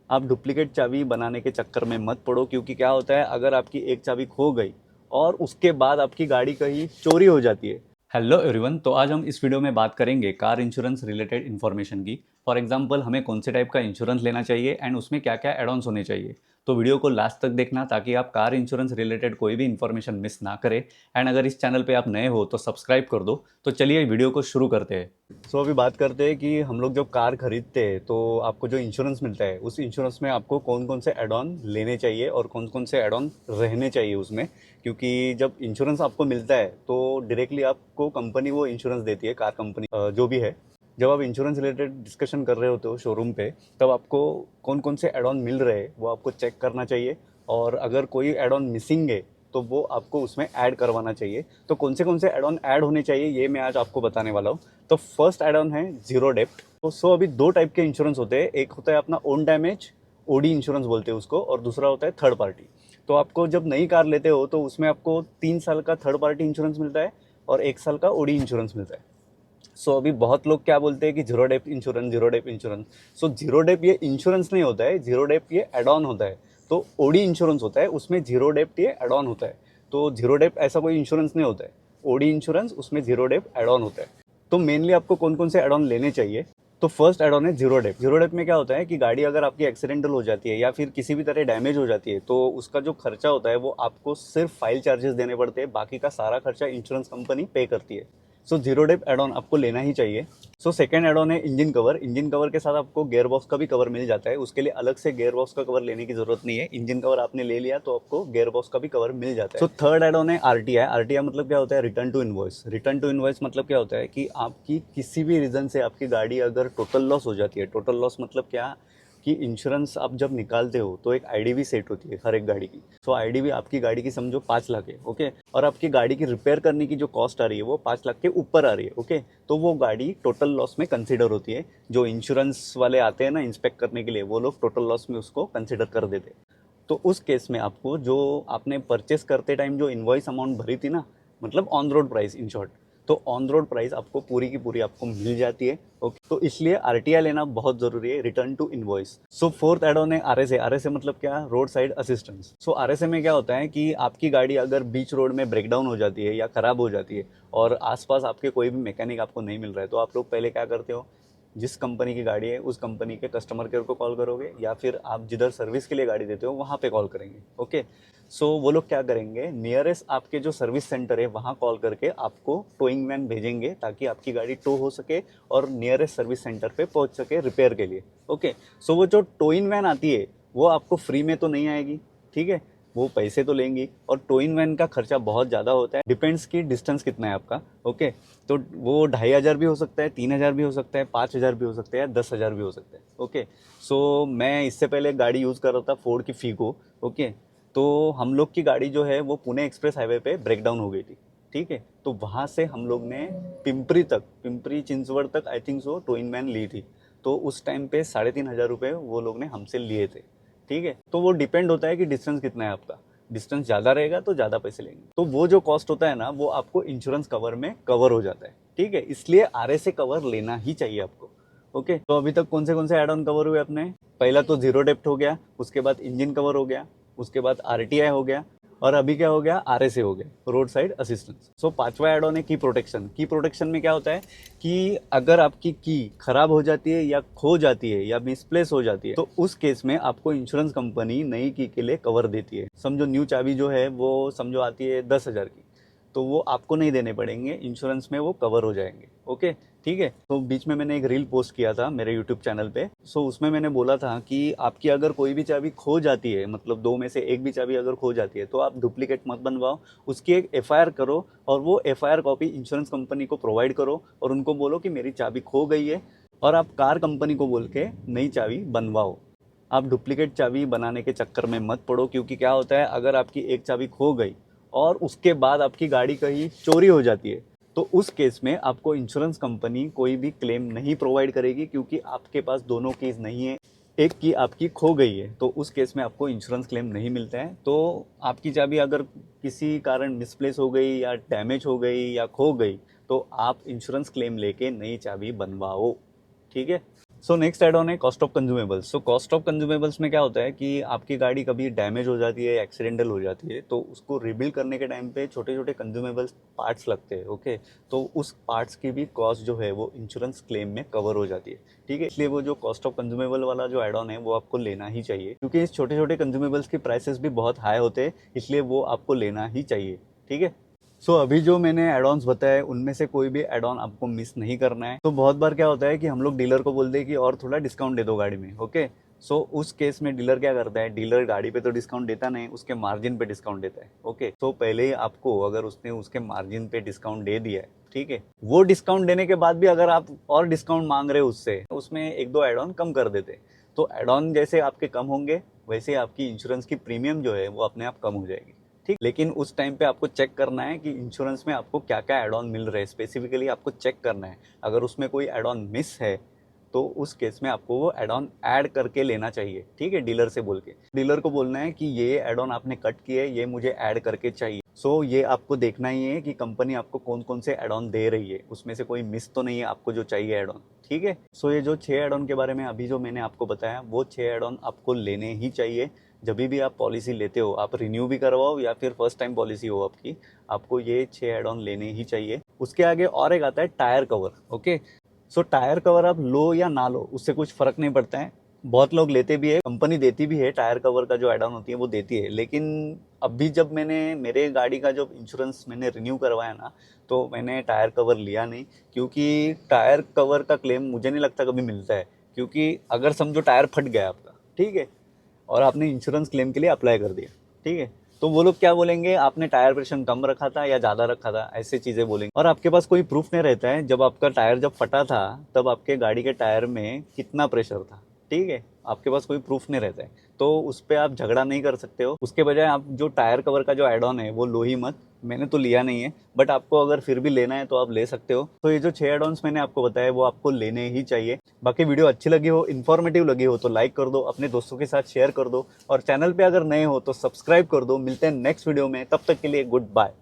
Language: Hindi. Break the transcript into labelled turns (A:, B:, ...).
A: आप डुप्लीकेट चाबी बनाने के चक्कर में मत पड़ो, क्योंकि क्या होता है, अगर आपकी एक चाबी खो गई और उसके बाद आपकी गाड़ी कहीं चोरी हो जाती है। हेलो एवरीवन, तो आज हम इस वीडियो में बात करेंगे कार इंश्योरेंस रिलेटेड इन्फॉर्मेशन की। फॉर एग्जांपल, हमें कौन से टाइप का इंश्योरेंस लेना चाहिए एंड उसमें क्या क्या एड ऑन्स होने चाहिए। तो वीडियो को लास्ट तक देखना ताकि आप कार इंश्योरेंस रिलेटेड कोई भी इन्फॉर्मेशन मिस ना करें। एंड अगर इस चैनल पे आप नए हो तो सब्सक्राइब कर दो। तो चलिए वीडियो को शुरू करते हैं। अभी बात करते हैं कि हम लोग जब कार खरीदते हैं तो आपको जो इंश्योरेंस मिलता है उस इंश्योरेंस में आपको कौन कौन से एड ऑन लेने चाहिए और कौन कौन से एड ऑन रहने चाहिए उसमें। क्योंकि जब इंश्योरेंस आपको मिलता है तो डायरेक्टली आपको कंपनी वो इंश्योरेंस देती है, कार कंपनी जो भी है। जब आप इंश्योरेंस रिलेटेड डिस्कशन कर रहे होते हो शोरूम पे, तब आपको कौन कौन से एड ऑन मिल रहे हैं वो आपको चेक करना चाहिए। और अगर कोई एड ऑन मिसिंग है तो वो आपको उसमें ऐड करवाना चाहिए। तो कौन से एड ऑन ऐड होने चाहिए ये मैं आज आपको बताने वाला हूँ। तो फर्स्ट एड ऑन है जीरो डेप्ट। तो अभी दो टाइप के इंश्योरेंस होते हैं, एक होता है अपना ओन डैमेज, ओडी इंश्योरेंस बोलते हैं उसको, और दूसरा होता है थर्ड पार्टी। तो आपको जब नई कार लेते हो तो उसमें आपको 3 साल का थर्ड पार्टी इंश्योरेंस मिलता है और 1 साल का ओडी इंश्योरेंस मिलता है। अभी बहुत लोग क्या बोलते हैं कि zero dep insurance, zero dep insurance. Zero dep ये इंश्योरेंस नहीं होता है, जीरो डेप ये एड ऑन होता है। तो ओडी इंश्योरेंस होता है, उसमें जीरो डेप ये एड ऑन होता है। तो जीरो डेप ऐसा कोई इंश्योरेंस नहीं होता है, ओडी इंश्योरेंस उसमें जीरो डेप एड ऑन होता है। तो मेनली आपको कौन कौन से एड ऑन लेने चाहिए। तो फर्स्ट एड ऑन है जीरो डेप। जीरो डेप में क्या होता है कि गाड़ी अगर आपकी एक्सीडेंटल हो जाती है या फिर किसी भी तरह डैमेज हो जाती है तो उसका जो खर्चा होता है वो आपको सिर्फ फाइल चार्जेस देने पड़ते हैं, बाकी का सारा खर्चा इंश्योरेंस कंपनी पे करती है। जीरो डेप एड ऑन आपको लेना ही चाहिए। सेकंड एड ऑन है इंजन कवर। इंजन कवर के साथ आपको गियर बॉक्स का भी कवर मिल जाता है, उसके लिए अलग से गियर बॉक्स का कवर लेने की जरूरत नहीं है। इंजन कवर आपने ले लिया तो आपको गियर बॉक्स का भी कवर मिल जाता है। थर्ड एड ऑन है आरटीआई। आरटीआई मतलब क्या होता है, return to invoice. Return to invoice मतलब क्या होता है कि आपकी किसी भी रीजन से आपकी गाड़ी अगर टोटल लॉस हो जाती है, टोटल लॉस मतलब क्या कि इंश्योरेंस आप जब निकालते हो तो एक आईडीवी सेट होती है हर एक गाड़ी की। आईडीवी आपकी गाड़ी की समझो 5 लाख है, ओके, और आपकी गाड़ी की रिपेयर करने की जो कॉस्ट आ रही है वो 5 लाख के ऊपर आ रही है, ओके। तो वो गाड़ी टोटल लॉस में कंसिडर होती है। जो इंश्योरेंस वाले आते हैं ना इंस्पेक्ट करने के लिए, वो लोग टोटल लॉस में उसको कंसिडर कर देते हैं। तो उस केस में आपको जो आपने परचेस करते टाइम जो इनवॉइस अमाउंट भरी थी ना, मतलब on road price in short, तो ऑन रोड प्राइस आपको पूरी की पूरी आपको मिल जाती है, ओके। तो इसलिए आरटीआई लेना बहुत जरूरी है, return to invoice. Fourth add on है आरएसए। आरएसए मतलब क्या, रोड साइड असिस्टेंस। आरएसए में क्या होता है कि आपकी गाड़ी अगर बीच रोड में ब्रेकडाउन हो जाती है या खराब हो जाती है और आसपास आपके कोई भी मैकेनिक आपको नहीं मिल रहा है, तो आप लोग पहले क्या करते हो, जिस कंपनी की गाड़ी है उस कंपनी के कस्टमर केयर को कॉल करोगे या फिर आप जिधर सर्विस के लिए गाड़ी देते हो वहाँ पे कॉल करेंगे, ओके। वो लोग क्या करेंगे, नियरेस्ट आपके जो सर्विस सेंटर है वहाँ कॉल करके आपको टोइंग वैन भेजेंगे ताकि आपकी गाड़ी टो हो सके और नियरेस्ट सर्विस सेंटर पे पहुँच सके रिपेयर के लिए, ओके। वो जो टोइंग वैन आती है वो आपको फ्री में तो नहीं आएगी, ठीक है, वो पैसे तो लेंगी। और टोइंग वैन का खर्चा बहुत ज़्यादा होता है, डिपेंड्स कि डिस्टेंस कितना है आपका, ओके। तो वो 2,500 भी हो सकता है, 3,000 भी हो सकता है, 5,000 भी हो सकता है, या 10,000 भी हो सकता है, ओके। मैं इससे पहले गाड़ी यूज़ कर रहा था फोर्ड की फीगो, ओके। तो हम लोग की गाड़ी जो है वो पुणे एक्सप्रेस हाईवे पे ब्रेक डाउन हो गई थी, ठीक है। तो वहाँ से हम लोग ने पिंपरी चिंचवड़ तक आई थिंक टोइंग वैन ली थी। तो उस टाइम पे 3,500 रुपये वो लोग ने हमसे लिए थे, ठीक है। तो वो डिपेंड होता है कि डिस्टेंस कितना है आपका, डिस्टेंस ज़्यादा रहेगा तो ज़्यादा पैसे लेंगे। तो वो जो कॉस्ट होता है ना वो आपको इंश्योरेंस कवर में कवर हो जाता है, ठीक है। इसलिए आरएसए कवर लेना ही चाहिए आपको, ओके। तो अभी तक कौन से एड ऑन कवर हुए अपने, पहला तो जीरो डेप्ट हो गया, उसके बाद इंजन कवर हो गया, उसके बाद आरटीआई हो गया, और अभी क्या हो गया, आरएसए हो गया, रोड साइड असिस्टेंस। पांचवा एड ऑन है की प्रोटेक्शन। की प्रोटेक्शन में क्या होता है कि अगर आपकी की खराब हो जाती है या खो जाती है या मिसप्लेस हो जाती है तो उस केस में आपको इंश्योरेंस कंपनी नई की के लिए कवर देती है। समझो न्यू चाबी जो है वो समझो आती है 10,000 की, तो वो आपको नहीं देने पड़ेंगे, इंश्योरेंस में वो कवर हो जाएंगे, ओके, ठीक है। तो बीच में मैंने एक रील पोस्ट किया था मेरे यूट्यूब चैनल पे। उसमें मैंने बोला था कि आपकी अगर कोई भी चाबी खो जाती है, मतलब दो में से एक भी चाबी अगर खो जाती है तो आप डुप्लीकेट मत बनवाओ, उसकी एक एफआईआर करो और वो एफआईआर कॉपी इंश्योरेंस कंपनी को प्रोवाइड करो और उनको बोलो कि मेरी चाबी खो गई है, और आप कार कंपनी को बोल के नई चाबी बनवाओ। आप डुप्लीकेट चाबी बनाने के चक्कर में मत पड़ो, क्योंकि क्या होता है, अगर आपकी एक चाबी खो गई और उसके बाद आपकी गाड़ी कहीं चोरी हो जाती है तो उस केस में आपको इंश्योरेंस कंपनी कोई भी क्लेम नहीं प्रोवाइड करेगी, क्योंकि आपके पास दोनों कीज नहीं है, एक की आपकी खो गई है, तो उस केस में आपको इंश्योरेंस क्लेम नहीं मिलता है। तो आपकी चाबी अगर किसी कारण मिसप्लेस हो गई या डैमेज हो गई या खो गई तो आप इंश्योरेंस क्लेम लेके नई चाबी बनवाओ, ठीक है। सो नेक्स्ट एड ऑन है cost of consumables. So cost of consumables में क्या होता है कि आपकी गाड़ी कभी डैमेज हो जाती है, एक्सीडेंटल हो जाती है, तो उसको रिबिल्ड करने के टाइम पे छोटे छोटे कंज्यूमेबल्स पार्ट्स लगते हैं। ओके, तो उस पार्ट्स की भी कॉस्ट जो है वो इंश्योरेंस क्लेम में कवर हो जाती है। ठीक है, इसलिए वो जो कॉस्ट ऑफ कंज्यूमेबल वाला जो एड ऑन है वो आपको लेना ही चाहिए, क्योंकि इस छोटे छोटे कंज्यूमेबल्स की प्राइसेस भी बहुत हाई होते हैं, इसलिए वो आपको लेना ही चाहिए। ठीक है, सो अभी जो मैंने एड ऑन्स बताए उनमें से कोई भी एड ऑन आपको मिस नहीं करना है। तो बहुत बार क्या होता है कि हम लोग डीलर को बोलते हैं कि और थोड़ा डिस्काउंट दे दो गाड़ी में। ओके, सो उस केस में डीलर क्या करता है, डीलर गाड़ी पे तो डिस्काउंट देता नहीं, उसके मार्जिन पे डिस्काउंट देता है। ओके, तो पहले ही आपको अगर उसने उसके मार्जिन पे डिस्काउंट दे दिया है, ठीक है, वो डिस्काउंट देने के बाद भी अगर आप और डिस्काउंट मांग रहे हो उससे, उसमें एक दो एड ऑन कम कर देते हैं। तो एड ऑन जैसे आपके कम होंगे वैसे आपकी इंश्योरेंस की प्रीमियम जो है वो अपने आप कम हो जाएगी। ठीक, लेकिन उस टाइम पे आपको चेक करना है कि इंश्योरेंस में आपको क्या क्या एड ऑन मिल रहे हैं, स्पेसिफिकली आपको चेक करना है। अगर उसमें कोई एड ऑन मिस है तो उस केस में आपको वो एड ऑन ऐड करके लेना चाहिए। ठीक है, डीलर से बोल के डीलर को बोलना है कि ये एड ऑन आपने कट किए, ये मुझे ऐड करके चाहिए। सो ये आपको देखना ही है कि कंपनी आपको कौन कौन से एड ऑन दे रही है, उसमें से कोई मिस तो नहीं है आपको जो चाहिए एड ऑन। ठीक है, सो ये जो 6 एड ऑन के बारे में अभी जो मैंने आपको बताया वो 6 एड ऑन आपको लेने ही चाहिए। जब भी आप पॉलिसी लेते हो, आप रिन्यू भी करवाओ या फिर फर्स्ट टाइम पॉलिसी हो आपकी, आपको ये 6 एड ऑन लेने ही चाहिए। उसके आगे और एक आता है टायर कवर। ओके, सो टायर कवर आप लो या ना लो उससे कुछ फर्क नहीं पड़ता है। बहुत लोग लेते भी है, कंपनी देती भी है, टायर कवर का जो एड ऑन होती है वो देती है। लेकिन अभी जब मैंने मेरे गाड़ी का जब इंश्योरेंस मैंने रिन्यू करवाया ना, तो मैंने टायर कवर लिया नहीं, क्योंकि टायर कवर का क्लेम मुझे नहीं लगता कभी मिलता है। क्योंकि अगर समझो टायर फट गया आपका, ठीक है, और आपने इंश्योरेंस क्लेम के लिए अप्लाई कर दिया, ठीक है, तो वो लोग क्या बोलेंगे, आपने टायर प्रेशर कम रखा था या ज़्यादा रखा था, ऐसे चीज़ें बोलेंगे। और आपके पास कोई प्रूफ नहीं रहता है जब आपका टायर जब फटा था तब आपके गाड़ी के टायर में कितना प्रेशर था। ठीक है, आपके पास कोई प्रूफ नहीं रहता है, तो उस पर आप झगड़ा नहीं कर सकते हो। उसके बजाय आप जो टायर कवर का जो एड ऑन है वो लो ही मत। मैंने तो लिया नहीं है, बट आपको अगर फिर भी लेना है तो आप ले सकते हो। तो ये जो 6 एड ऑन्स मैंने आपको बताया वो आपको लेने ही चाहिए। बाकी वीडियो अच्छी लगी हो, इन्फॉर्मेटिव लगी हो तो लाइक कर दो, अपने दोस्तों के साथ शेयर कर दो, और चैनल पे अगर नए हो तो सब्सक्राइब कर दो। मिलते हैं नेक्स्ट वीडियो में, तब तक के लिए गुड बाय।